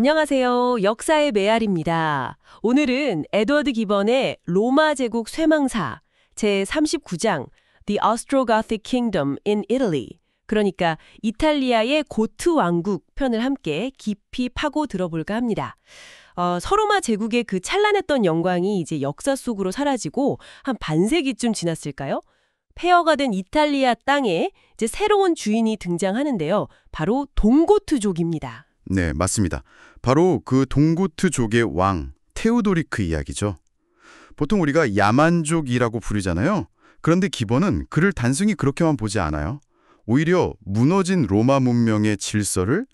안녕하세요. 역사의 메아리입니다. 오늘은 에드워드 기번의 로마 제국 쇠망사 제39장 The Ostrogothic Kingdom in Italy, 그러니까 이탈리아의 고트 왕국 편을 함께 깊이 파고 들어볼까 합니다. 서로마 제국의 그 찬란했던 영광이 이제 역사 속으로 사라지고 한 반세기쯤 지났을까요? 폐허가 된 이탈리아 땅에 이제 새로운 주인이 등장하는데요. 바로 동고트족입니다. 네, 맞습니다. 바로 그 동고트족의 왕, 테오도리크 이야기죠. 보통 우리가 야만족이라고 부르잖아요. 그런데 기본은 그를 단순히 그렇게만 보지 않아요. 오히려 무너진 로마 문명의 질서를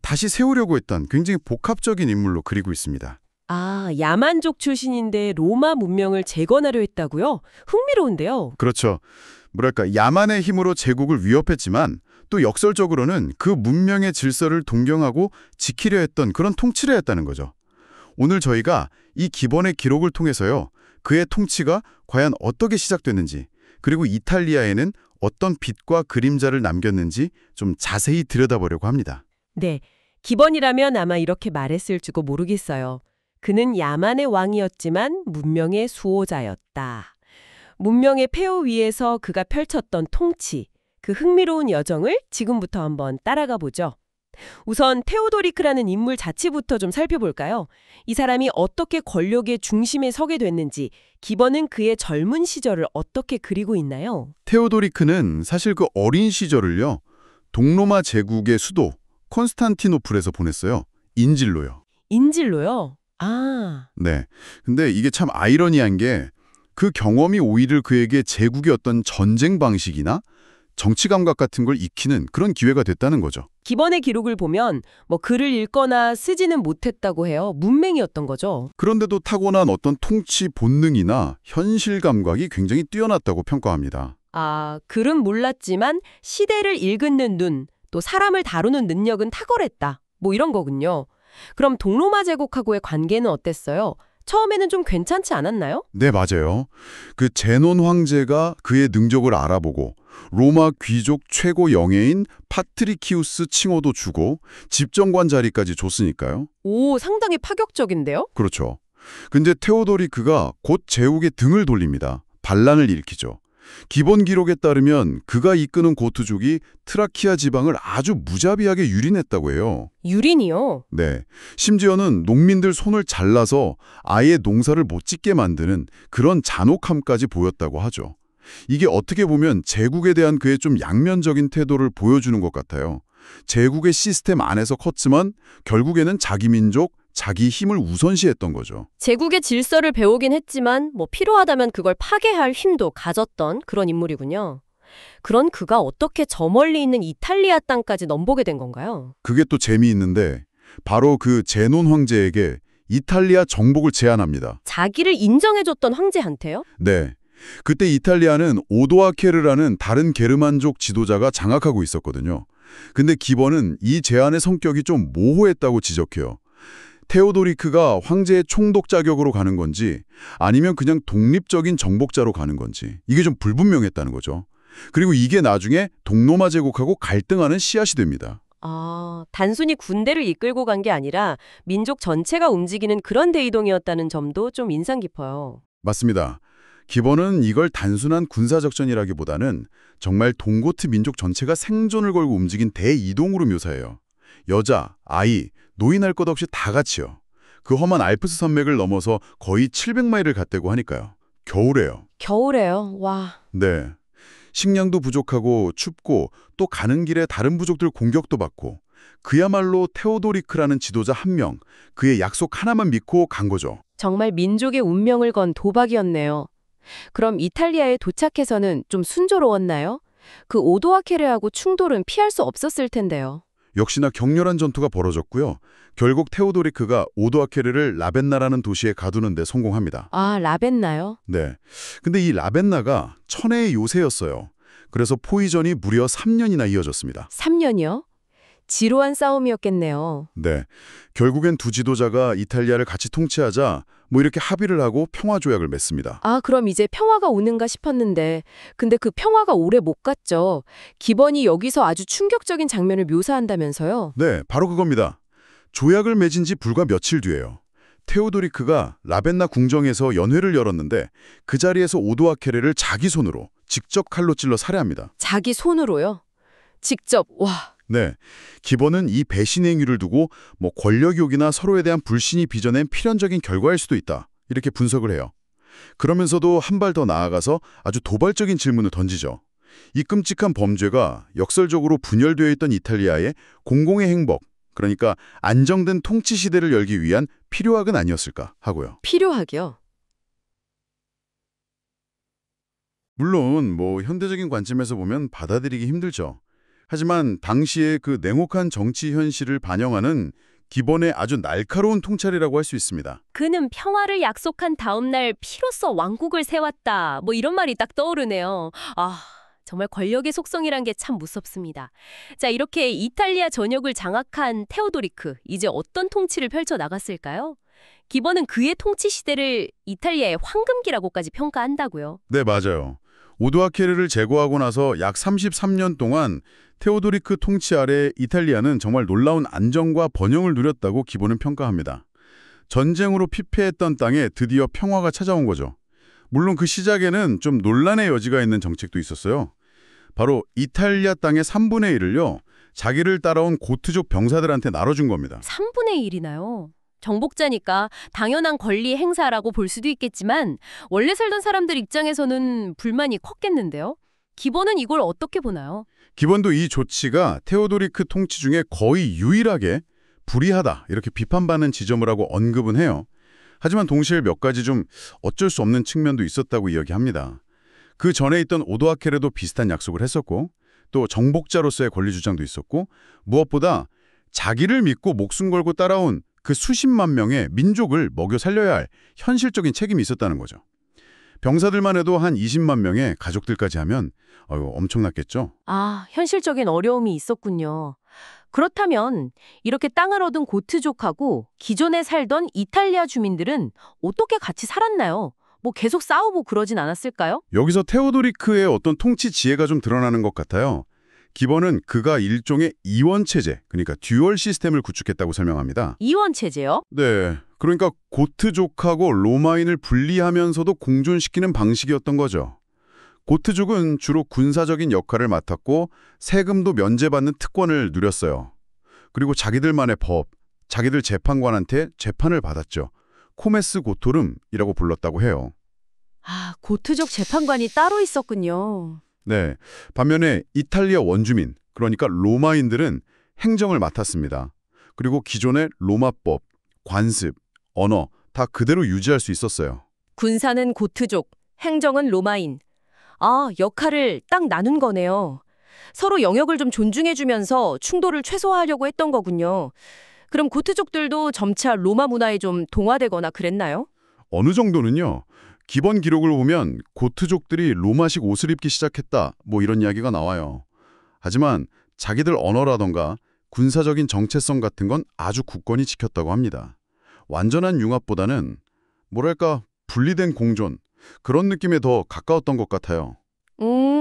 다시 세우려고 했던 굉장히 복합적인 인물로 그리고 있습니다. 아, 야만족 출신인데 로마 문명을 재건하려 했다고요? 흥미로운데요. 그렇죠. 뭐랄까, 야만의 힘으로 제국을 위협했지만 또 역설적으로는 그 문명의 질서를 동경하고 지키려 했던 그런 통치를 했다는 거죠. 오늘 저희가 이 기본의 기록을 통해서요, 그의 통치가 과연 어떻게 시작됐는지, 그리고 이탈리아에는 어떤 빛과 그림자를 남겼는지 좀 자세히 들여다보려고 합니다. 네, 기번이라면 아마 이렇게 말했을지도 모르겠어요. 그는 야만의 왕이었지만 문명의 수호자였다. 문명의 폐허 위에서 그가 펼쳤던 통치, 그 흥미로운 여정을 지금부터 한번 따라가 보죠. 우선 테오도리크라는 인물 자체부터 좀 살펴볼까요? 이 사람이 어떻게 권력의 중심에 서게 됐는지, 기번은 그의 젊은 시절을 어떻게 그리고 있나요? 테오도리크는 사실 그 어린 시절을요, 동로마 제국의 수도 콘스탄티노플에서 보냈어요. 인질로요. 인질로요? 아, 네. 근데 이게 참 아이러니한 게 그 경험이 오히려 그에게 제국의 어떤 전쟁 방식이나 정치 감각 같은 걸 익히는 그런 기회가 됐다는 거죠. 기번의 기록을 보면 글을 읽거나 쓰지는 못했다고 해요. 문맹이었던 거죠. 그런데도 타고난 어떤 통치 본능이나 현실 감각이 굉장히 뛰어났다고 평가합니다. 아, 글은 몰랐지만 시대를 읽는 눈, 또 사람을 다루는 능력은 탁월했다. 이런 거군요. 그럼 동로마 제국하고의 관계는 어땠어요? 처음에는 좀 괜찮지 않았나요? 네, 맞아요. 그 제논 황제가 그의 능력을 알아보고 로마 귀족 최고 영예인 파트리키우스 칭호도 주고 집정관 자리까지 줬으니까요. 오, 상당히 파격적인데요? 그렇죠. 근데 테오도리크가 곧 제국의 등을 돌립니다. 반란을 일으키죠. 기본 기록에 따르면 그가 이끄는 고트족이 트라키아 지방을 아주 무자비하게 유린했다고 해요. 유린이요? 네. 심지어는 농민들 손을 잘라서 아예 농사를 못 짓게 만드는 그런 잔혹함까지 보였다고 하죠. 이게 어떻게 보면 제국에 대한 그의 좀 양면적인 태도를 보여주는 것 같아요. 제국의 시스템 안에서 컸지만 결국에는 자기 민족, 자기 힘을 우선시했던 거죠. 제국의 질서를 배우긴 했지만 필요하다면 그걸 파괴할 힘도 가졌던 그런 인물이군요. 그런 그가 어떻게 저 멀리 있는 이탈리아 땅까지 넘보게 된 건가요? 그게 또 재미있는데 바로 그 제논 황제에게 이탈리아 정복을 제안합니다. 자기를 인정해줬던 황제한테요? 네. 그때 이탈리아는 오도아케르라는 다른 게르만족 지도자가 장악하고 있었거든요. 근데 기번은 이 제안의 성격이 좀 모호했다고 지적해요. 테오도리크가 황제의 총독 자격으로 가는 건지 아니면 그냥 독립적인 정복자로 가는 건지 이게 좀 불분명했다는 거죠. 그리고 이게 나중에 동로마 제국하고 갈등하는 씨앗이 됩니다. 아, 단순히 군대를 이끌고 간 게 아니라 민족 전체가 움직이는 그런 대이동이었다는 점도 좀 인상 깊어요. 맞습니다. 기본은 이걸 단순한 군사작전이라기보다는 정말 동고트 민족 전체가 생존을 걸고 움직인 대이동으로 묘사해요. 여자, 아이, 노인 할 것 없이 다 같이요. 그 험한 알프스 산맥을 넘어서 거의 700마일을 갔다고 하니까요. 겨울에요. 겨울에요? 와. 네. 식량도 부족하고 춥고 또 가는 길에 다른 부족들 공격도 받고 그야말로 테오도리크라는 지도자 한 명, 그의 약속 하나만 믿고 간 거죠. 정말 민족의 운명을 건 도박이었네요. 그럼 이탈리아에 도착해서는 좀 순조로웠나요? 그 오도아케르하고 충돌은 피할 수 없었을 텐데요. 역시나 격렬한 전투가 벌어졌고요. 결국 테오도리크가 오도아케르를 라벤나라는 도시에 가두는 데 성공합니다. 아, 라벤나요? 네. 근데 이 라벤나가 천혜의 요새였어요. 그래서 포위전이 무려 3년이나 이어졌습니다. 3년이요? 지루한 싸움이었겠네요. 네. 결국엔 두 지도자가 이탈리아를 같이 통치하자 이렇게 합의를 하고 평화 조약을 맺습니다. 아, 그럼 이제 평화가 오는가 싶었는데 근데 그 평화가 오래 못 갔죠. 기번이 여기서 아주 충격적인 장면을 묘사한다면서요? 네, 바로 그겁니다. 조약을 맺은 지 불과 며칠 뒤에요. 테오도리크가 라벤나 궁정에서 연회를 열었는데 그 자리에서 오도아케르를 자기 손으로 직접 칼로 찔러 살해합니다. 자기 손으로요? 직접, 와. 네, 기본은 이 배신 행위를 두고 권력욕이나 서로에 대한 불신이 빚어낸 필연적인 결과일 수도 있다. 이렇게 분석을 해요. 그러면서도 한 발 더 나아가서 아주 도발적인 질문을 던지죠. 이 끔찍한 범죄가 역설적으로 분열되어 있던 이탈리아의 공공의 행복, 그러니까 안정된 통치 시대를 열기 위한 필요악은 아니었을까 하고요. 필요하게요. 물론 현대적인 관점에서 보면 받아들이기 힘들죠. 하지만 당시의 그 냉혹한 정치 현실을 반영하는 기본의 아주 날카로운 통찰이라고 할 수 있습니다. 그는 평화를 약속한 다음 날 피로써 왕국을 세웠다. 이런 말이 딱 떠오르네요. 아, 정말 권력의 속성이란 게 참 무섭습니다. 자, 이렇게 이탈리아 전역을 장악한 테오도리크, 이제 어떤 통치를 펼쳐 나갔을까요? 기본은 그의 통치 시대를 이탈리아의 황금기라고까지 평가한다고요. 네, 맞아요. 오도아케르를 제거하고 나서 약 33년 동안 테오도리크 통치 아래 이탈리아는 정말 놀라운 안정과 번영을 누렸다고 기본은 평가합니다. 전쟁으로 피폐했던 땅에 드디어 평화가 찾아온 거죠. 물론 그 시작에는 좀 논란의 여지가 있는 정책도 있었어요. 바로 이탈리아 땅의 3분의 1을요. 자기를 따라온 고트족 병사들한테 나눠준 겁니다. 3분의 1이나요? 정복자니까 당연한 권리 행사라고 볼 수도 있겠지만 원래 살던 사람들 입장에서는 불만이 컸겠는데요. 기본은 이걸 어떻게 보나요? 기본도 이 조치가 테오도리크 통치 중에 거의 유일하게 불의하다 이렇게 비판받는 지점을 하고 언급은 해요. 하지만 동시에 몇 가지 좀 어쩔 수 없는 측면도 있었다고 이야기합니다. 그 전에 있던 오도아케르도 비슷한 약속을 했었고 또 정복자로서의 권리 주장도 있었고 무엇보다 자기를 믿고 목숨 걸고 따라온 그 수십만 명의 민족을 먹여 살려야 할 현실적인 책임이 있었다는 거죠. 병사들만 해도 한 20만 명의 가족들까지 하면 엄청났겠죠. 아, 현실적인 어려움이 있었군요. 그렇다면 이렇게 땅을 얻은 고트족하고 기존에 살던 이탈리아 주민들은 어떻게 같이 살았나요? 계속 싸우고 그러진 않았을까요? 여기서 테오도리크의 어떤 통치 지혜가 좀 드러나는 것 같아요. 기본은 그가 일종의 이원체제, 그러니까 듀얼 시스템을 구축했다고 설명합니다. 이원체제요? 네, 그러니까 고트족하고 로마인을 분리하면서도 공존시키는 방식이었던 거죠. 고트족은 주로 군사적인 역할을 맡았고 세금도 면제받는 특권을 누렸어요. 그리고 자기들만의 법, 자기들 재판관한테 재판을 받았죠. 코메스 고토름이라고 불렀다고 해요. 아, 고트족 재판관이 따로 있었군요. 네, 반면에 이탈리아 원주민, 그러니까 로마인들은 행정을 맡았습니다. 그리고 기존의 로마법, 관습, 언어 다 그대로 유지할 수 있었어요. 군사는 고트족, 행정은 로마인. 아, 역할을 딱 나눈 거네요. 서로 영역을 좀 존중해주면서 충돌을 최소화하려고 했던 거군요. 그럼 고트족들도 점차 로마 문화에 좀 동화되거나 그랬나요? 어느 정도는요. 기본 기록을 보면 고트족들이 로마식 옷을 입기 시작했다 이런 이야기가 나와요. 하지만 자기들 언어라던가 군사적인 정체성 같은 건 아주 굳건히 지켰다고 합니다. 완전한 융합보다는 분리된 공존, 그런 느낌에 더 가까웠던 것 같아요.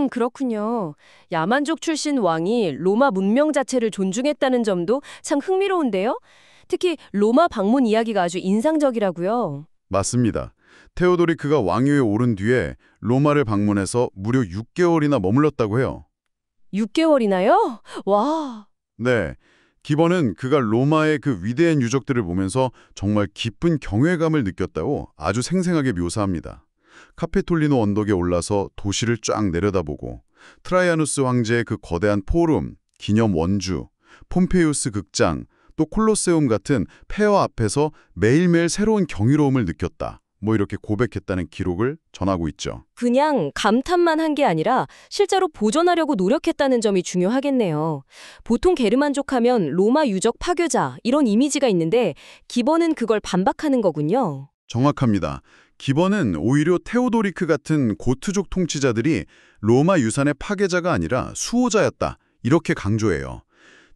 그렇군요. 야만족 출신 왕이 로마 문명 자체를 존중했다는 점도 참 흥미로운데요. 특히 로마 방문 이야기가 아주 인상적이라고요. 맞습니다. 테오도리크가 왕위에 오른 뒤에 로마를 방문해서 무려 6개월이나 머물렀다고 해요. 6개월이나요? 와. 네, 기본은 그가 로마의 그 위대한 유적들을 보면서 정말 깊은 경외감을 느꼈다고 아주 생생하게 묘사합니다. 카페톨리노 언덕에 올라서 도시를 쫙 내려다보고 트라이아누스 황제의 그 거대한 포럼, 기념 원주, 폼페이우스 극장, 또 콜로세움 같은 폐허 앞에서 매일매일 새로운 경이로움을 느꼈다. 이렇게 고백했다는 기록을 전하고 있죠. 그냥 감탄만 한 게 아니라 실제로 보존하려고 노력했다는 점이 중요하겠네요. 보통 게르만족 하면 로마 유적 파괴자 이런 이미지가 있는데 기본은 그걸 반박하는 거군요. 정확합니다. 기본은 오히려 테오도리크 같은 고트족 통치자들이 로마 유산의 파괴자가 아니라 수호자였다. 이렇게 강조해요.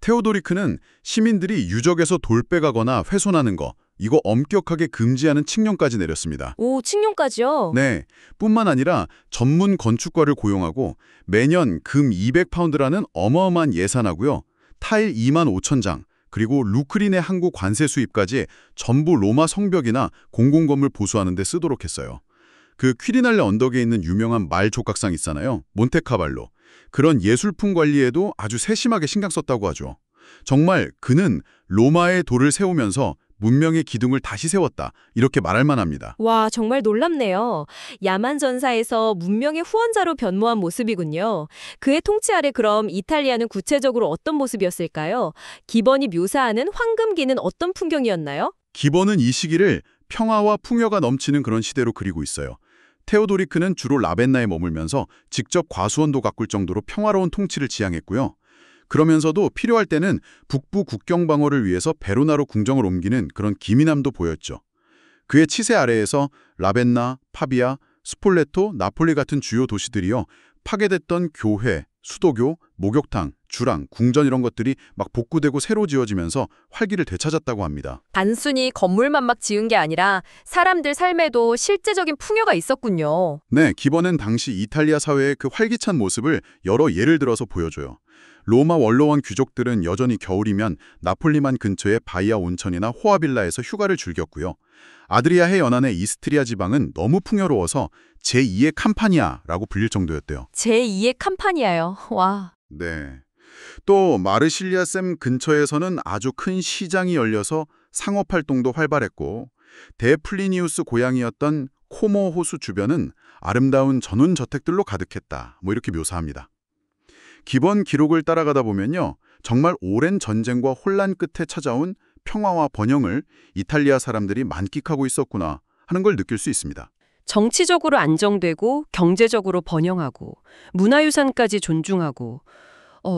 테오도리크는 시민들이 유적에서 돌빼가거나 훼손하는 거, 이거 엄격하게 금지하는 칙령까지 내렸습니다. 오, 칙령까지요? 네, 뿐만 아니라 전문 건축가를 고용하고 매년 금 200파운드라는 어마어마한 예산하고요. 타일 2만 5천 장, 그리고 루크린의 항구 관세 수입까지 전부 로마 성벽이나 공공건물 보수하는 데 쓰도록 했어요. 그 퀴리날레 언덕에 있는 유명한 말 족각상 있잖아요. 몬테카발로. 그런 예술품 관리에도 아주 세심하게 신경 썼다고 하죠. 정말 그는 로마의 도를 세우면서 문명의 기둥을 다시 세웠다. 이렇게 말할 만합니다. 와, 정말 놀랍네요. 야만 전사에서 문명의 후원자로 변모한 모습이군요. 그의 통치 아래 그럼 이탈리아는 구체적으로 어떤 모습이었을까요? 기본이 묘사하는 황금기는 어떤 풍경이었나요? 기본은 이 시기를 평화와 풍요가 넘치는 그런 시대로 그리고 있어요. 테오도리크는 주로 라벤나에 머물면서 직접 과수원도 가꿀 정도로 평화로운 통치를 지향했고요. 그러면서도 필요할 때는 북부 국경 방어를 위해서 베로나로 궁정을 옮기는 그런 기민함도 보였죠. 그의 치세 아래에서 라벤나, 파비아, 스폴레토, 나폴리 같은 주요 도시들이요. 파괴됐던 교회, 수도교, 목욕탕, 주랑, 궁전 이런 것들이 막 복구되고 새로 지어지면서 활기를 되찾았다고 합니다. 단순히 건물만 막 지은 게 아니라 사람들 삶에도 실제적인 풍요가 있었군요. 네, 기본은 당시 이탈리아 사회의 그 활기찬 모습을 여러 예를 들어서 보여줘요. 로마 원로원 귀족들은 여전히 겨울이면 나폴리만 근처의 바이아 온천이나 호아빌라에서 휴가를 즐겼고요. 아드리아해 연안의 이스트리아 지방은 너무 풍요로워서 제2의 캄파니아라고 불릴 정도였대요. 제2의 캄파니아요. 와. 네. 또 마르실리아샘 근처에서는 아주 큰 시장이 열려서 상업활동도 활발했고 데플리니우스 고향이었던 코모 호수 주변은 아름다운 전원저택들로 가득했다. 이렇게 묘사합니다. 기본 기록을 따라가다 보면요. 정말 오랜 전쟁과 혼란 끝에 찾아온 평화와 번영을 이탈리아 사람들이 만끽하고 있었구나 하는 걸 느낄 수 있습니다. 정치적으로 안정되고 경제적으로 번영하고 문화유산까지 존중하고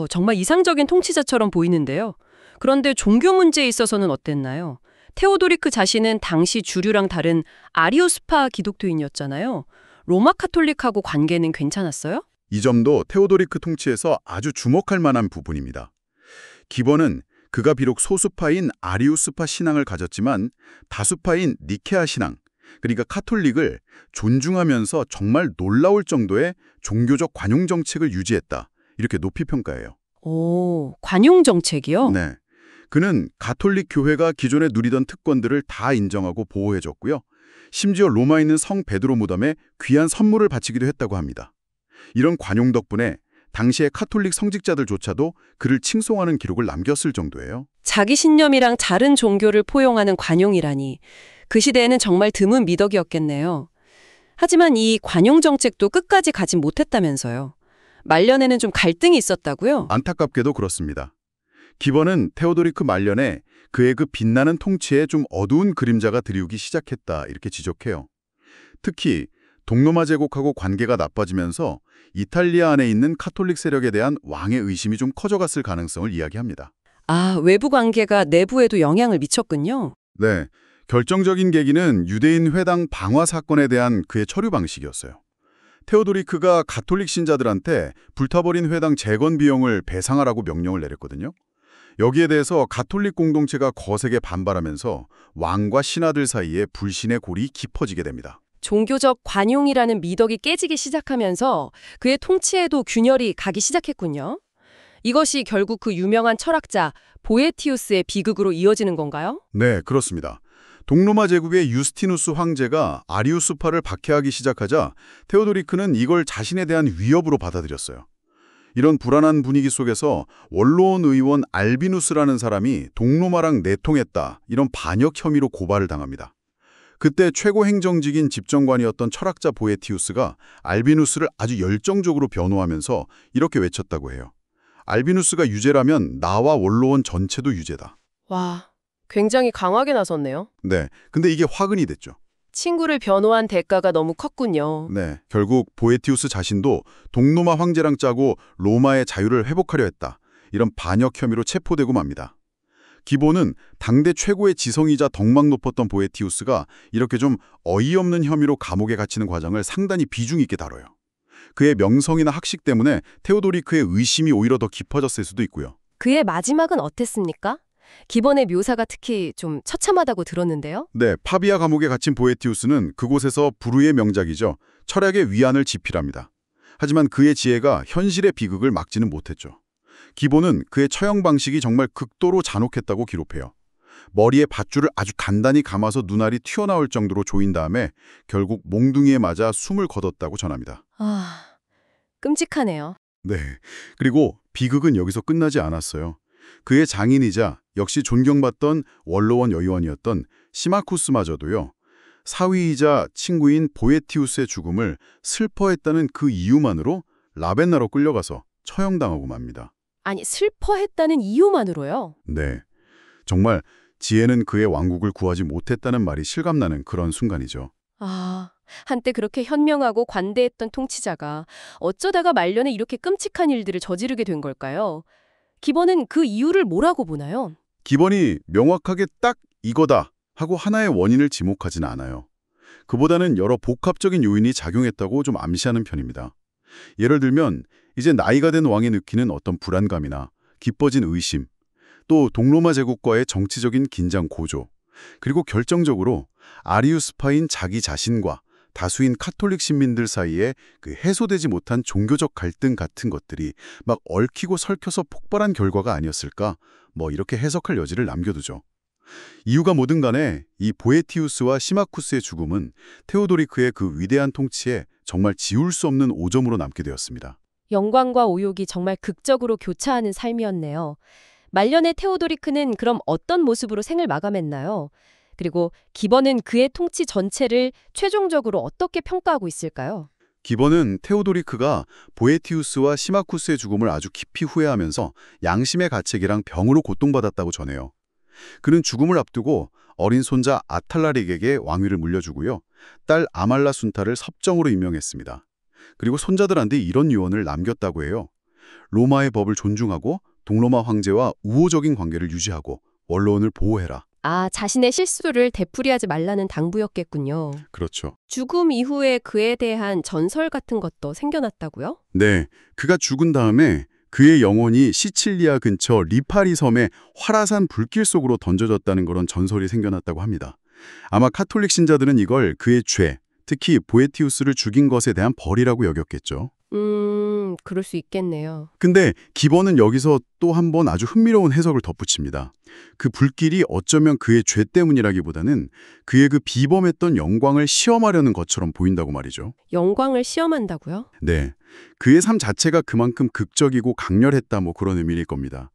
정말 이상적인 통치자처럼 보이는데요. 그런데 종교 문제에 있어서는 어땠나요? 테오도리크 자신은 당시 주류랑 다른 아리오스파 기독교인이었잖아요. 로마 카톨릭하고 관계는 괜찮았어요? 이 점도 테오도리크 통치에서 아주 주목할 만한 부분입니다. 기본은 그가 비록 소수파인 아리우스파 신앙을 가졌지만 다수파인 니케아 신앙, 그러니까 카톨릭을 존중하면서 정말 놀라울 정도의 종교적 관용 정책을 유지했다. 이렇게 높이 평가해요. 오, 관용 정책이요? 네. 그는 가톨릭 교회가 기존에 누리던 특권들을 다 인정하고 보호해줬고요. 심지어 로마에 있는 성 베드로 무덤에 귀한 선물을 바치기도 했다고 합니다. 이런 관용 덕분에 당시의 카톨릭 성직자들조차도 그를 칭송하는 기록을 남겼을 정도예요. 자기 신념이랑 다른 종교를 포용하는 관용이라니 그 시대에는 정말 드문 미덕이었겠네요. 하지만 이 관용 정책도 끝까지 가진 못했다면서요. 말년에는 좀 갈등이 있었다고요? 안타깝게도 그렇습니다. 기본은 테오도리크 말년에 그의 그 빛나는 통치에 좀 어두운 그림자가 드리우기 시작했다 이렇게 지적해요. 특히 동로마 제국하고 관계가 나빠지면서 이탈리아 안에 있는 카톨릭 세력에 대한 왕의 의심이 좀 커져갔을 가능성을 이야기합니다. 아, 외부 관계가 내부에도 영향을 미쳤군요. 네, 결정적인 계기는 유대인 회당 방화 사건에 대한 그의 처리 방식이었어요. 테오도리크가 가톨릭 신자들한테 불타버린 회당 재건 비용을 배상하라고 명령을 내렸거든요. 여기에 대해서 가톨릭 공동체가 거세게 반발하면서 왕과 신하들 사이에 불신의 골이 깊어지게 됩니다. 종교적 관용이라는 미덕이 깨지기 시작하면서 그의 통치에도 균열이 가기 시작했군요. 이것이 결국 그 유명한 철학자 보에티우스의 비극으로 이어지는 건가요? 네, 그렇습니다. 동로마 제국의 유스티누스 황제가 아리우스파를 박해하기 시작하자 테오도리크는 이걸 자신에 대한 위협으로 받아들였어요. 이런 불안한 분위기 속에서 원로원 의원 알비누스라는 사람이 동로마랑 내통했다, 이런 반역 혐의로 고발을 당합니다. 그때 최고 행정직인 집정관이었던 철학자 보에티우스가 알비누스를 아주 열정적으로 변호하면서 이렇게 외쳤다고 해요. 알비누스가 유죄라면 나와 원로원 전체도 유죄다. 와, 굉장히 강하게 나섰네요. 네, 근데 이게 화근이 됐죠. 친구를 변호한 대가가 너무 컸군요. 네, 결국 보에티우스 자신도 동로마 황제랑 짜고 로마의 자유를 회복하려 했다. 이런 반역 혐의로 체포되고 맙니다. 기본은 당대 최고의 지성이자 덕망 높았던 보에티우스가 이렇게 좀 어이없는 혐의로 감옥에 갇히는 과정을 상당히 비중 있게 다뤄요. 그의 명성이나 학식 때문에 테오도리크의 의심이 오히려 더 깊어졌을 수도 있고요. 그의 마지막은 어땠습니까? 기본의 묘사가 특히 좀 처참하다고 들었는데요. 네, 파비아 감옥에 갇힌 보에티우스는 그곳에서 불후의 명작이죠. 철학의 위안을 지필합니다. 하지만 그의 지혜가 현실의 비극을 막지는 못했죠. 기본은 그의 처형 방식이 정말 극도로 잔혹했다고 기록해요. 머리에 밧줄을 아주 단단히 감아서 눈알이 튀어나올 정도로 조인 다음에 결국 몽둥이에 맞아 숨을 거뒀다고 전합니다. 아, 끔찍하네요. 네. 그리고 비극은 여기서 끝나지 않았어요. 그의 장인이자 역시 존경받던 원로원 여의원이었던 시마쿠스마저도요. 사위이자 친구인 보에티우스의 죽음을 슬퍼했다는 그 이유만으로 라벤나로 끌려가서 처형당하고 맙니다. 아니, 슬퍼했다는 이유만으로요? 네. 정말 지혜는 그의 왕국을 구하지 못했다는 말이 실감나는 그런 순간이죠. 아, 한때 그렇게 현명하고 관대했던 통치자가 어쩌다가 말년에 이렇게 끔찍한 일들을 저지르게 된 걸까요? 기본은 그 이유를 뭐라고 보나요? 기본이 명확하게 딱 이거다 하고 하나의 원인을 지목하진 않아요. 그보다는 여러 복합적인 요인이 작용했다고 좀 암시하는 편입니다. 예를 들면 이제 나이가 된 왕이 느끼는 어떤 불안감이나 깊어진 의심, 또 동로마 제국과의 정치적인 긴장 고조, 그리고 결정적으로 아리우스파인 자기 자신과 다수인 카톨릭 시민들 사이에 그 해소되지 못한 종교적 갈등 같은 것들이 막 얽히고 설켜서 폭발한 결과가 아니었을까? 뭐 이렇게 해석할 여지를 남겨두죠. 이유가 뭐든 간에 이 보에티우스와 시마쿠스의 죽음은 테오도리크의 그 위대한 통치에 정말 지울 수 없는 오점으로 남게 되었습니다. 영광과 오욕이 정말 극적으로 교차하는 삶이었네요. 말년의 테오도리크는 그럼 어떤 모습으로 생을 마감했나요? 그리고 기본은 그의 통치 전체를 최종적으로 어떻게 평가하고 있을까요? 기본은 테오도리크가 보에티우스와 시마쿠스의 죽음을 아주 깊이 후회하면서 양심의 가책이랑 병으로 고통받았다고 전해요. 그는 죽음을 앞두고 어린 손자 아탈라릭에게 왕위를 물려주고요. 딸 아말라 순타를 섭정으로 임명했습니다. 그리고 손자들한테 이런 유언을 남겼다고 해요. 로마의 법을 존중하고 동로마 황제와 우호적인 관계를 유지하고 원로원을 보호해라. 아, 자신의 실수를 되풀이하지 말라는 당부였겠군요. 그렇죠. 죽음 이후에 그에 대한 전설 같은 것도 생겨났다고요? 네, 그가 죽은 다음에 그의 영혼이 시칠리아 근처 리파리 섬의 활화산 불길 속으로 던져졌다는 그런 전설이 생겨났다고 합니다. 아마 카톨릭 신자들은 이걸 그의 죄, 특히 보에티우스를 죽인 것에 대한 벌이라고 여겼겠죠. 그럴 수 있겠네요. 근데 기본은 여기서 또 한 번 아주 흥미로운 해석을 덧붙입니다. 그 불길이 어쩌면 그의 죄 때문이라기보다는 그의 그 비범했던 영광을 시험하려는 것처럼 보인다고 말이죠. 영광을 시험한다고요? 네, 그의 삶 자체가 그만큼 극적이고 강렬했다 뭐 그런 의미일 겁니다.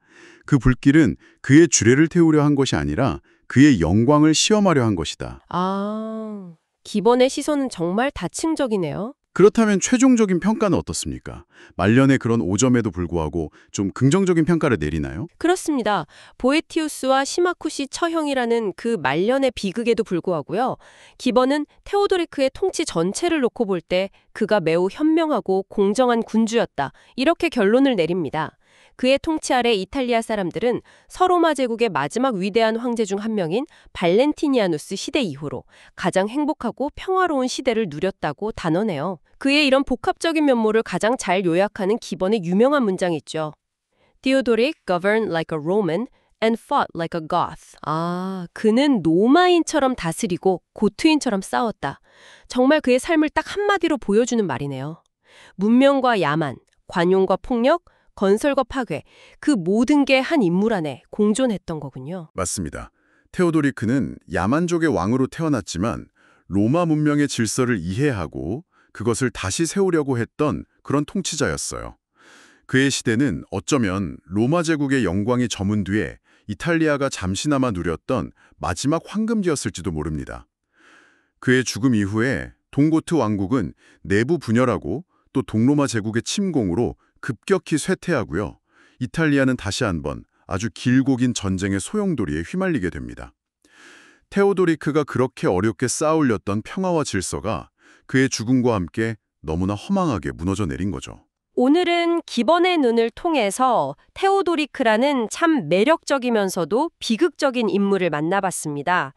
그 불길은 그의 주례를 태우려 한 것이 아니라 그의 영광을 시험하려 한 것이다. 아, 기본의 시선은 정말 다층적이네요. 그렇다면 최종적인 평가는 어떻습니까? 말년의 그런 오점에도 불구하고 좀 긍정적인 평가를 내리나요? 그렇습니다. 보에티우스와 시마쿠시 처형이라는 그 말년의 비극에도 불구하고요. 기본은 테오도리크의 통치 전체를 놓고 볼 때 그가 매우 현명하고 공정한 군주였다. 이렇게 결론을 내립니다. 그의 통치 아래 이탈리아 사람들은 서로마 제국의 마지막 위대한 황제 중 한 명인 발렌티니아누스 시대 이후로 가장 행복하고 평화로운 시대를 누렸다고 단언해요. 그의 이런 복합적인 면모를 가장 잘 요약하는 기본의 유명한 문장이 있죠. Theodoric governed like a Roman and fought like a Goth. 아, 그는 로마인처럼 다스리고 고트인처럼 싸웠다. 정말 그의 삶을 딱 한마디로 보여주는 말이네요. 문명과 야만, 관용과 폭력, 건설과 파괴, 그 모든 게 한 인물 안에 공존했던 거군요. 맞습니다. 테오도리크는 야만족의 왕으로 태어났지만 로마 문명의 질서를 이해하고 그것을 다시 세우려고 했던 그런 통치자였어요. 그의 시대는 어쩌면 로마 제국의 영광이 저문 뒤에 이탈리아가 잠시나마 누렸던 마지막 황금기였을지도 모릅니다. 그의 죽음 이후에 동고트 왕국은 내부 분열하고 또 동로마 제국의 침공으로 급격히 쇠퇴하고요. 이탈리아는 다시 한번 아주 길고 긴 전쟁의 소용돌이에 휘말리게 됩니다. 테오도리크가 그렇게 어렵게 쌓아올렸던 평화와 질서가 그의 죽음과 함께 너무나 허망하게 무너져 내린 거죠. 오늘은 기본의 눈을 통해서 테오도리크라는 참 매력적이면서도 비극적인 인물을 만나봤습니다.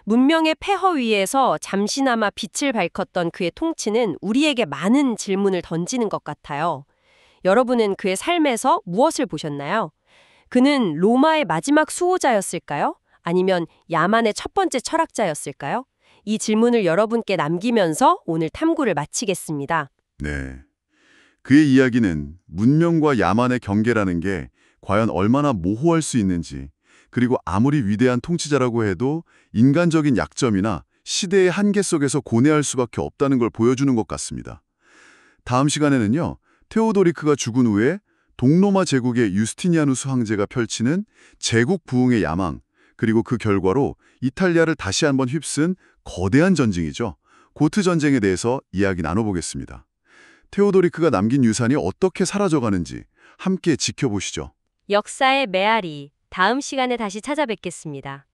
문명의 폐허 위에서 잠시나마 빛을 밝혔던 그의 통치는 우리에게 많은 질문을 던지는 것 같아요. 여러분은 그의 삶에서 무엇을 보셨나요? 그는 로마의 마지막 수호자였을까요? 아니면 야만의 첫 번째 철학자였을까요? 이 질문을 여러분께 남기면서 오늘 탐구를 마치겠습니다. 네. 그의 이야기는 문명과 야만의 경계라는 게 과연 얼마나 모호할 수 있는지, 그리고 아무리 위대한 통치자라고 해도 인간적인 약점이나 시대의 한계 속에서 고뇌할 수밖에 없다는 걸 보여주는 것 같습니다. 다음 시간에는요, 테오도리크가 죽은 후에 동로마 제국의 유스티니아누스 황제가 펼치는 제국 부흥의 야망, 그리고 그 결과로 이탈리아를 다시 한번 휩쓴 거대한 전쟁이죠. 고트 전쟁에 대해서 이야기 나눠보겠습니다. 테오도리크가 남긴 유산이 어떻게 사라져가는지 함께 지켜보시죠. 역사의 메아리, 다음 시간에 다시 찾아뵙겠습니다.